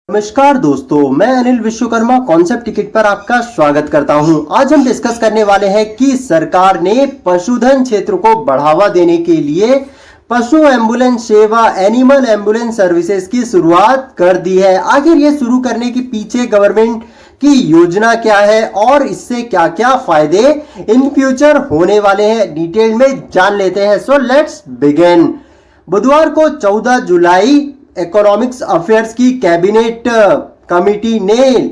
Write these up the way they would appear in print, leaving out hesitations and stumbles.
नमस्कार दोस्तों, मैं अनिल विश्वकर्मा कॉन्सेप्ट टिकट पर आपका स्वागत करता हूं। आज हम डिस्कस करने वाले हैं कि सरकार ने पशुधन क्षेत्र को बढ़ावा देने के लिए पशु एम्बुलेंस सेवा एनिमल एम्बुलेंस सर्विसेज की शुरुआत कर दी है। आखिर ये शुरू करने के पीछे गवर्नमेंट की योजना क्या है और इससे क्या क्या फायदे इन फ्यूचर होने वाले हैं, डिटेल में जान लेते हैं। So let's begin. बुधवार को 14 जुलाई इकोनॉमिक्स अफेयर्स की कैबिनेट कमिटी ने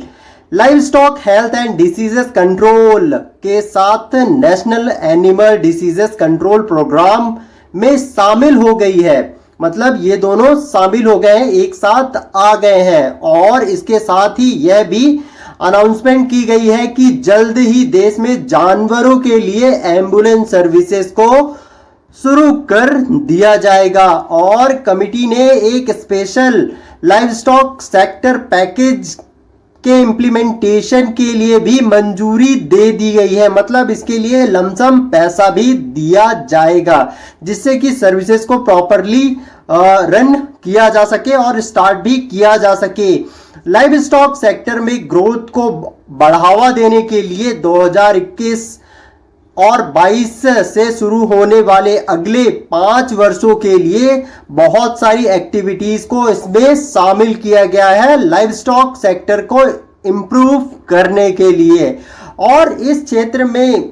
livestock health and diseases control के साथ national animal diseases control program में शामिल हो गई है। मतलब ये दोनों शामिल हो गए हैं, एक साथ आ गए हैं। और इसके साथ ही यह भी अनाउंसमेंट की गई है कि जल्द ही देश में जानवरों के लिए एम्बुलेंस सर्विसेज को शुरू कर दिया जाएगा। और कमिटी ने एक special live stock sector package के इम्प्लीमेंटेशन के लिए भी मंजूरी दे दी गई है। मतलब इसके लिए लमसम पैसा भी दिया जाएगा जिससे कि सर्विसेज को प्रॉपरली रन किया जा सके और स्टार्ट भी किया जा सके। लाइव स्टॉक सेक्टर में ग्रोथ को बढ़ावा देने के लिए 2021 और 22 से शुरू होने वाले अगले 5 वर्षों के लिए बहुत सारी एक्टिविटीज को इसमें शामिल किया गया है लाइव स्टॉक सेक्टर को इंप्रूव करने के लिए। और इस क्षेत्र में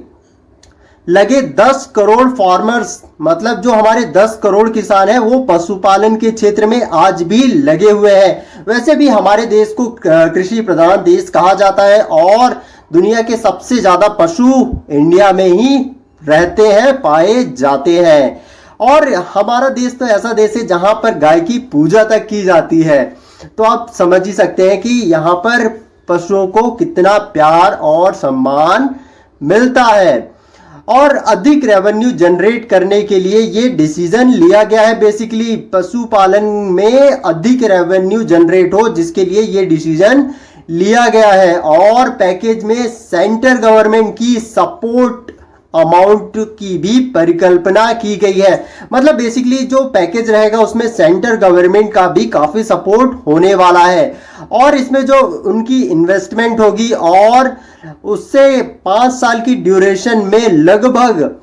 लगे 10 करोड़ फार्मर्स, मतलब जो हमारे 10 करोड़ किसान हैं, वो पशुपालन के क्षेत्र में आज भी लगे हुए हैं। वैसे भी हमारे देश को कृषि प्रधान देश कहा जाता है और दुनिया के सबसे ज्यादा पशु इंडिया में ही रहते हैं, पाए जाते हैं। और हमारा देश तो ऐसा देश है जहां पर गाय की पूजा तक की जाती है। तो आप समझ ही सकते हैं कि यहां पर पशुओं को कितना प्यार और सम्मान मिलता है। और अधिक रेवेन्यू जनरेट करने के लिए ये डिसीजन लिया गया है। बेसिकली पशुपालन में अधिक रेवेन्यू जनरेट हो, जिसके लिए ये डिसीजन लिया गया है। और पैकेज में सेंटर गवर्नमेंट की सपोर्ट अमाउंट की भी परिकल्पना की गई है। मतलब बेसिकली जो पैकेज रहेगा उसमें सेंटर गवर्नमेंट का भी काफी सपोर्ट होने वाला है। और इसमें जो उनकी इन्वेस्टमेंट होगी और उससे 5 साल की ड्यूरेशन में लगभग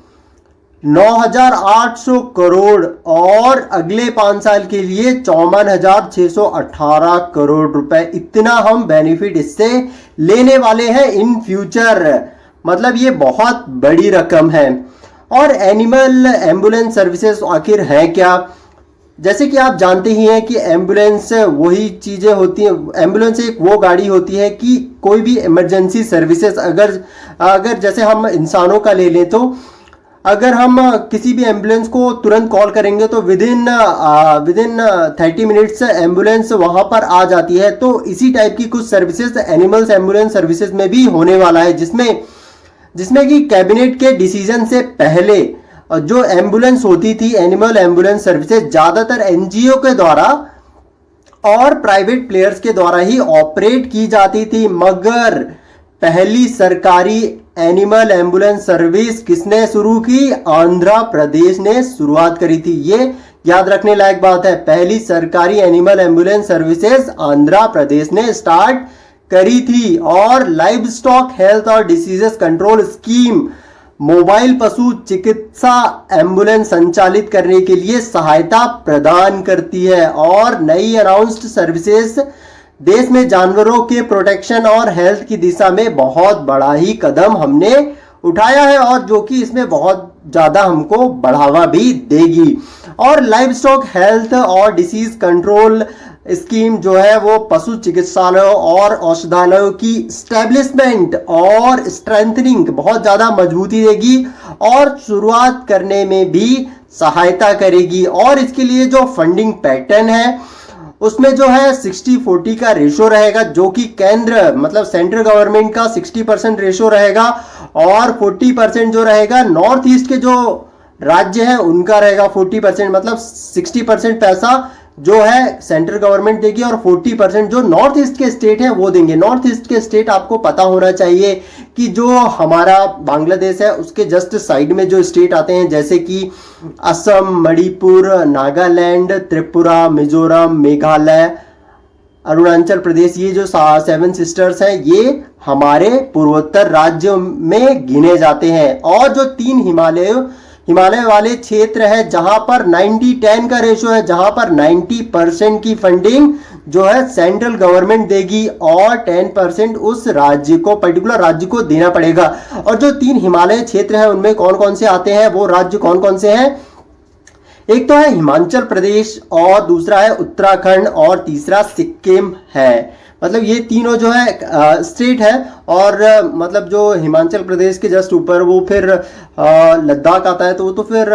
9,800 करोड़ और अगले 5 साल के लिए 54,618 करोड़ रुपए, इतना हम बेनिफिट इससे लेने वाले हैं इन फ्यूचर। मतलब ये बहुत बड़ी रकम है। और एनिमल एम्बुलेंस सर्विसेज आखिर है क्या? जैसे कि आप जानते ही हैं कि एम्बुलेंस वही चीजें होती हैं। एम्बुलेंस एक वो गाड़ी होती है कि कोई भी इमरजेंसी सर्विसेज अगर जैसे हम इंसानों का ले लें, तो अगर हम किसी भी एम्बुलेंस को तुरंत कॉल करेंगे तो विद इन 30 मिनट्स एम्बुलेंस वहां पर आ जाती है। तो इसी टाइप की कुछ सर्विसेज एनिमल्स एम्बुलेंस सर्विसेज में भी होने वाला है, जिसमें कि कैबिनेट के डिसीजन से पहले जो एम्बुलेंस होती थी, एनिमल एम्बुलेंस सर्विसेज ज्यादातर एनजीओ के द्वारा और प्राइवेट प्लेयर्स के द्वारा ही ऑपरेट की जाती थी। मगर पहली सरकारी एनिमल एम्बुलेंस सर्विस किसने शुरू की? आंध्र प्रदेश ने शुरुआत करी थी। ये याद रखने लायक बात है। पहली सरकारी animal ambulance services Andhra Pradesh ने स्टार्ट करी थी। और लाइव स्टॉक हेल्थ और डिसीजेस कंट्रोल स्कीम मोबाइल पशु चिकित्सा एम्बुलेंस संचालित करने के लिए सहायता प्रदान करती है। और नई अनाउंस्ड सर्विसेज देश में जानवरों के प्रोटेक्शन और हेल्थ की दिशा में बहुत बड़ा ही कदम हमने उठाया है, और जो कि इसमें बहुत ज्यादा हमको बढ़ावा भी देगी। और लाइव स्टॉक हेल्थ और डिसीज कंट्रोल स्कीम जो है वो पशु चिकित्सालयों और औषधालयों की स्टैब्लिशमेंट और स्ट्रेंथनिंग बहुत ज्यादा मजबूती देगी और शुरुआत करने में भी सहायता करेगी। और इसके लिए जो फंडिंग पैटर्न है उसमें जो है 60-40 का रेशो रहेगा, जो कि केंद्र मतलब सेंट्रल गवर्नमेंट का 60% रेशो रहेगा और 40% जो रहेगा नॉर्थ ईस्ट के जो राज्य है उनका रहेगा 40%। मतलब 60% पैसा जो है सेंट्रल गवर्नमेंट देगी और 40% जो नॉर्थ ईस्ट के स्टेट हैं वो देंगे। नॉर्थ ईस्ट के स्टेट आपको पता होना चाहिए कि जो हमारा बांग्लादेश है उसके जस्ट साइड में जो स्टेट आते हैं, जैसे कि असम, मणिपुर, नागालैंड, त्रिपुरा, मिजोरम, मेघालय, अरुणाचल प्रदेश, ये जो 7 सिस्टर्स हैं ये हमारे पूर्वोत्तर राज्यों में गिने जाते हैं। और जो 3 हिमालय वाले क्षेत्र है जहां पर 90-10 का रेशो है, जहां पर 90% की फंडिंग जो है सेंट्रल गवर्नमेंट देगी और 10% उस राज्य को, पर्टिकुलर राज्य को देना पड़ेगा। और जो 3 हिमालय क्षेत्र है उनमें कौन कौन से आते हैं, वो राज्य कौन कौन से हैं? एक तो है हिमाचल प्रदेश, और दूसरा है उत्तराखंड, और तीसरा सिक्किम है। मतलब ये तीनों जो है स्टेट है। और मतलब जो हिमाचल प्रदेश के जस्ट ऊपर वो फिर लद्दाख आता है, तो वो तो फिर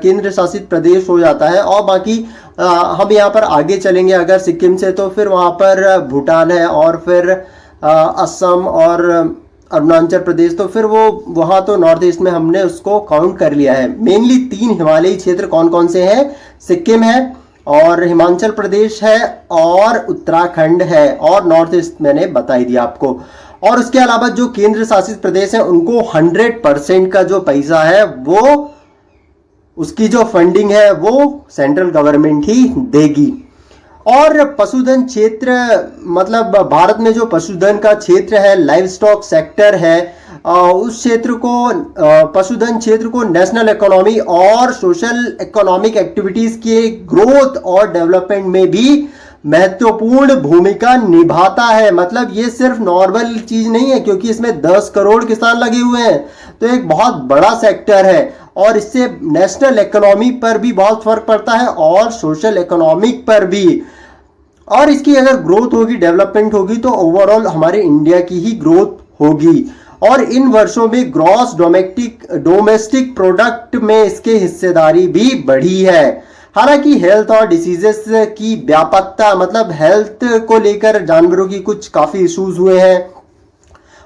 केंद्र शासित प्रदेश हो जाता है। और बाकी हम यहाँ पर आगे चलेंगे अगर सिक्किम से, तो फिर वहाँ पर भूटान है, और फिर असम और अरुणाचल प्रदेश, तो फिर वो वहाँ तो नॉर्थ ईस्ट में हमने उसको काउंट कर लिया है। मेनली 3 हिमालयी क्षेत्र कौन कौन से हैं? सिक्किम है, और हिमाचल प्रदेश है, और उत्तराखंड है, और नॉर्थ ईस्ट मैंने बता ही दिया आपको। और उसके अलावा जो केंद्र शासित प्रदेश है उनको 100% का जो पैसा है वो, उसकी जो फंडिंग है वो सेंट्रल गवर्नमेंट ही देगी। और पशुधन क्षेत्र, मतलब भारत में जो पशुधन का क्षेत्र है, लाइव स्टॉक सेक्टर है, उस क्षेत्र को, पशुधन क्षेत्र को नेशनल इकोनॉमी और सोशल इकोनॉमिक एक्टिविटीज के ग्रोथ और डेवलपमेंट में भी महत्वपूर्ण भूमिका निभाता है। मतलब ये सिर्फ नॉर्मल चीज नहीं है, क्योंकि इसमें 10 करोड़ किसान लगे हुए हैं, तो एक बहुत बड़ा सेक्टर है। और इससे नेशनल इकोनॉमी पर भी बहुत फर्क पड़ता है, और सोशल इकोनॉमिक पर भी। और इसकी अगर ग्रोथ होगी, डेवलपमेंट होगी, तो ओवरऑल हमारे इंडिया की ही ग्रोथ होगी। और इन वर्षों में ग्रॉस डोमेस्टिक प्रोडक्ट में इसकी हिस्सेदारी भी बढ़ी है। हालांकि हेल्थ और डिसीजेस की व्यापकता, मतलब हेल्थ को लेकर जानवरों की कुछ काफी इश्यूज हुए हैं,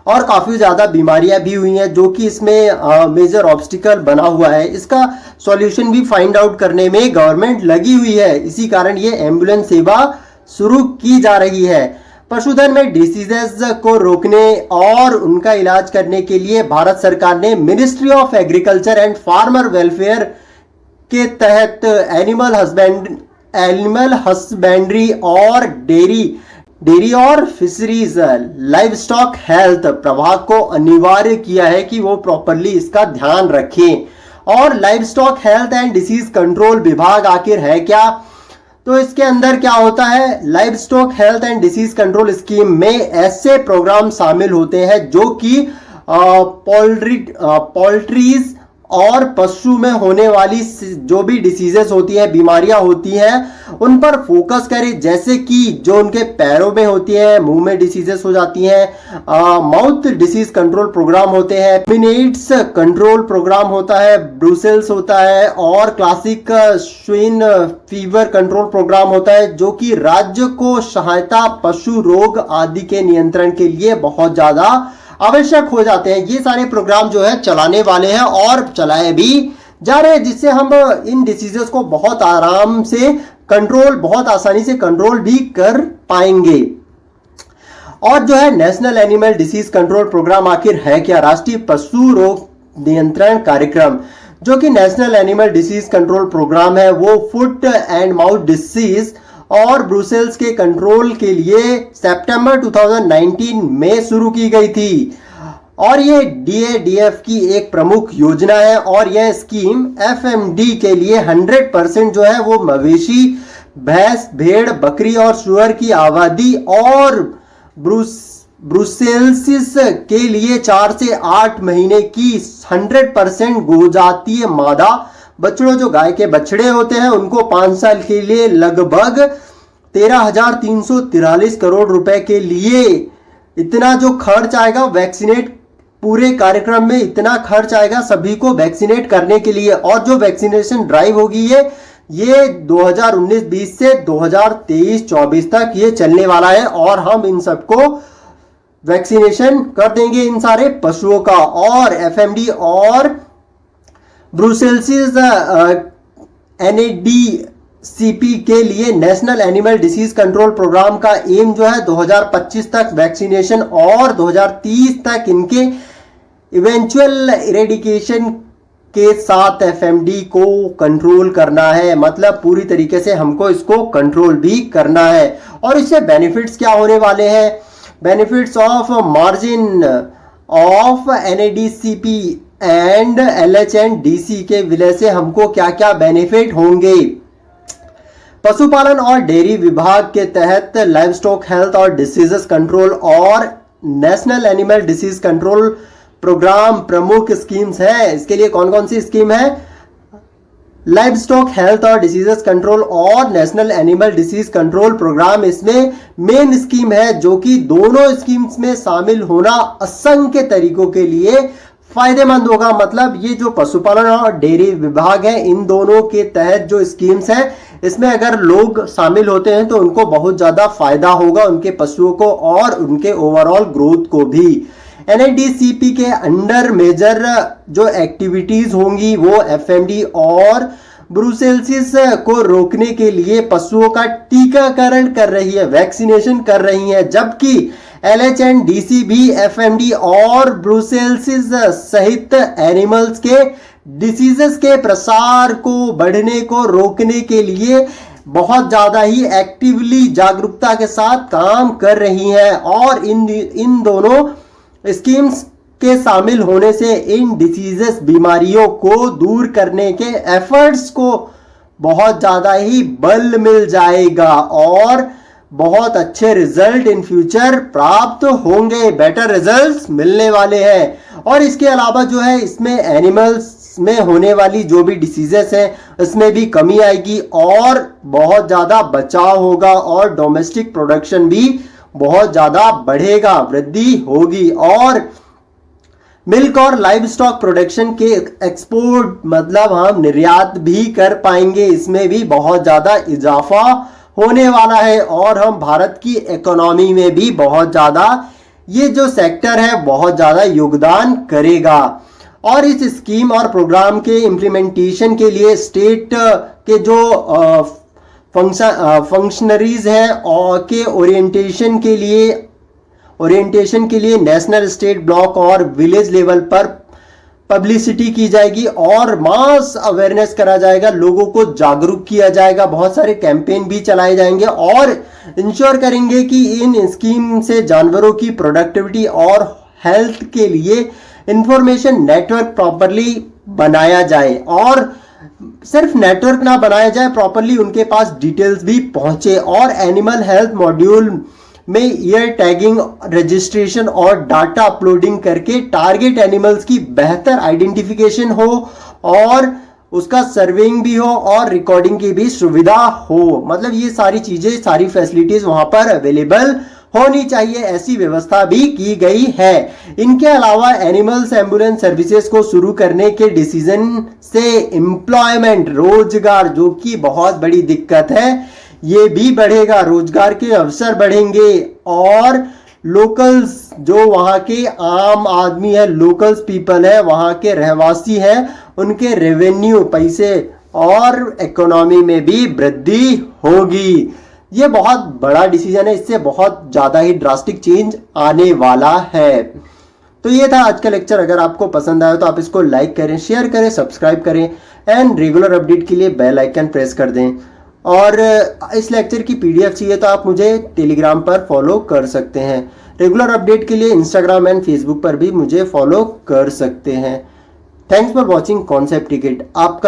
और काफी ज्यादा बीमारियां भी हुई हैं, जो कि इसमें मेजर ऑब्स्टिकल बना हुआ है। इसका सॉल्यूशन भी फाइंड आउट करने में गवर्नमेंट लगी हुई है। इसी कारण ये एम्बुलेंस सेवा शुरू की जा रही है। पशुधन में डिसीजेस को रोकने और उनका इलाज करने के लिए भारत सरकार ने ministry of agriculture and farmer welfare के तहत एनिमल हस्बेंड्री और डेयरी और फिशरीज लाइव स्टॉक हेल्थ प्रभाग को अनिवार्य किया है कि वो प्रॉपरली इसका ध्यान रखें। और live stock health and disease control विभाग आखिर है क्या? तो इसके अंदर क्या होता है? Livestock health and disease control scheme में ऐसे प्रोग्राम शामिल होते हैं जो कि पोल्ट्रीज और पशु में होने वाली जो भी डिसीजेस होती है, बीमारियां होती हैं, उन पर फोकस करें। जैसे कि जो उनके पैरों में होती है, मुंह में डिसीजेस हो जाती हैं, माउथ डिसीज कंट्रोल प्रोग्राम होते हैं, मिनेट्स कंट्रोल प्रोग्राम होता है, ब्रूसेल्स होता है, और क्लासिक स्विन फीवर कंट्रोल प्रोग्राम होता है, जो कि राज्य को सहायता पशु रोग आदि के नियंत्रण के लिए बहुत ज्यादा आवश्यक हो जाते हैं। ये सारे प्रोग्राम जो है चलाने वाले हैं और चलाए भी जा रहे हैं, जिससे हम इन डिसीजेस को बहुत आराम से बहुत आसानी से कंट्रोल भी कर पाएंगे। और जो है national animal disease control program आखिर है क्या? राष्ट्रीय पशु रोग नियंत्रण कार्यक्रम, जो कि national animal disease control program है, वो फुट एंड माउथ डिसीज और ब्रूसेल्स के कंट्रोल के लिए सितंबर 2019 में शुरू की गई थी। और ये DADF की एक प्रमुख योजना है। और यह स्कीम FMD के लिए 100% जो है वो मवेशी, भैंस, भेड़, बकरी और सुअर की आबादी, और ब्रुसेल्सिस के लिए 4 से 8 महीने की 100% गोजातीय मादा बछड़ों, जो गाय के बछड़े होते हैं, उनको 5 साल के लिए लगभग 13,343 करोड़ रुपए के लिए इतना जो खर्च आएगा वैक्सीनेट, पूरे कार्यक्रम में इतना खर्च आएगा सभी को वैक्सीनेट करने के लिए। और जो वैक्सीनेशन ड्राइव होगी ये 2019-20 से 2023-24 तक ये चलने वाला है। और हम इन सबको वैक्सीनेशन कर देंगे, इन सारे पशुओं का। और FMD और ब्रुसेल्सिस NADCP के लिए national animal disease control program का एम जो है 2025 तक वैक्सीनेशन और 2030 तक इनके इवेंचुअल इरेडिकेशन के साथ एफएमडी को कंट्रोल करना है, मतलब पूरी तरीके से हमको इसको कंट्रोल भी करना है। और इससे बेनिफिट्स क्या होने वाले हैं? Benefits of margin of NADCP and LHNDC के विलय से हमको क्या क्या बेनिफिट होंगे? पशुपालन और डेयरी विभाग के तहत लाइव स्टॉक हेल्थ और डिसीजेस कंट्रोल और national animal disease control program प्रमुख स्कीम्स है। इसके लिए कौन कौन सी स्कीम है? लाइव स्टॉक हेल्थ और डिसीजेस कंट्रोल और national animal disease control program इसमें मेन स्कीम है, जो कि दोनों स्कीम्स में शामिल होना असंख्य तरीकों के लिए फायदेमंद होगा। मतलब ये जो पशुपालन और डेयरी विभाग है, इन दोनों के तहत जो स्कीम्स है, इसमें अगर लोग शामिल होते हैं तो उनको बहुत ज्यादा फायदा होगा, उनके पशुओं को और उनके ओवरऑल ग्रोथ को भी। एनएडीसीपी के अंडर मेजर जो एक्टिविटीज होंगी वो एफएमडी और ब्रुसेलोसिस को रोकने के लिए पशुओं का टीकाकरण कर रही है, वैक्सीनेशन कर रही है, जबकि एलएचएनडीसी भी एफएमडी और ब्रुसेलोसिस सहित एनिमल्स के डिसीजेस के प्रसार को बढ़ने को रोकने के लिए बहुत ज्यादा ही एक्टिवली जागरूकता के साथ काम कर रही है। और इन दोनों स्कीम्स के शामिल होने से इन डिसीजेस बीमारियों को दूर करने के एफर्ट्स को बहुत ज्यादा ही बल मिल जाएगा और बहुत अच्छे रिजल्ट इन फ्यूचर प्राप्त होंगे, बेटर रिजल्ट्स मिलने वाले हैं। और इसके अलावा जो है इसमें एनिमल्स में होने वाली जो भी डिसीजेस हैं इसमें भी कमी आएगी और बहुत ज्यादा बचाव होगा और डोमेस्टिक प्रोडक्शन भी बहुत ज्यादा बढ़ेगा, वृद्धि होगी। और मिल्क और लाइव स्टॉक प्रोडक्शन के एक्सपोर्ट मतलब हम निर्यात भी कर पाएंगे, इसमें भी बहुत ज्यादा इजाफा होने वाला है और हम भारत की इकोनॉमी में भी बहुत ज्यादा ये जो सेक्टर है बहुत ज्यादा योगदान करेगा। और इस स्कीम और प्रोग्राम के इम्प्लीमेंटेशन के लिए स्टेट के जो फंक्शनरीज हैं और के ओरिएंटेशन के लिए नेशनल, स्टेट, ब्लॉक और विलेज लेवल पर पब्लिसिटी की जाएगी और मास अवेयरनेस करा जाएगा, लोगों को जागरूक किया जाएगा, बहुत सारे कैंपेन भी चलाए जाएंगे और इंश्योर करेंगे कि इन स्कीम से जानवरों की प्रोडक्टिविटी और हेल्थ के लिए इंफॉर्मेशन नेटवर्क प्रॉपरली बनाया जाए। और सिर्फ नेटवर्क ना बनाया जाए, प्रॉपरली उनके पास डिटेल्स भी पहुंचे और एनिमल हेल्थ मॉड्यूल में ईयर टैगिंग, रजिस्ट्रेशन और डाटा अपलोडिंग करके टारगेट एनिमल्स की बेहतर आइडेंटिफिकेशन हो और उसका सर्विंग भी हो और रिकॉर्डिंग की भी सुविधा हो। मतलब ये सारी चीजें, सारी फैसिलिटीज वहां पर अवेलेबल होनी चाहिए, ऐसी व्यवस्था भी की गई है। इनके अलावा एनिमल्स एम्बुलेंस सर्विसेज को शुरू करने के डिसीजन से एम्प्लॉयमेंट, रोजगार, जो कि बहुत बड़ी दिक्कत है, ये भी बढ़ेगा, रोजगार के अवसर बढ़ेंगे और लोकल्स जो वहाँ के आम आदमी है, लोकल्स पीपल है, वहाँ के रहवासी है, उनके रेवेन्यू, पैसे और इकोनॉमी में भी वृद्धि होगी। ये बहुत बड़ा डिसीजन है, इससे बहुत ज़्यादा ही ड्रास्टिक चेंज आने वाला है। तो ये था आज का लेक्चर। अगर आपको पसंद आया तो आप इसको लाइक करें, शेयर करें, सब्सक्राइब करें एंड रेगुलर अपडेट के लिए बेल आइकन प्रेस कर दें। और इस लेक्चर की पीडीएफ चाहिए तो आप मुझे टेलीग्राम पर फॉलो कर सकते हैं। रेगुलर अपडेट के लिए इंस्टाग्राम एंड फेसबुक पर भी मुझे फॉलो कर सकते हैं। Thanks for watching concept ticket. आपका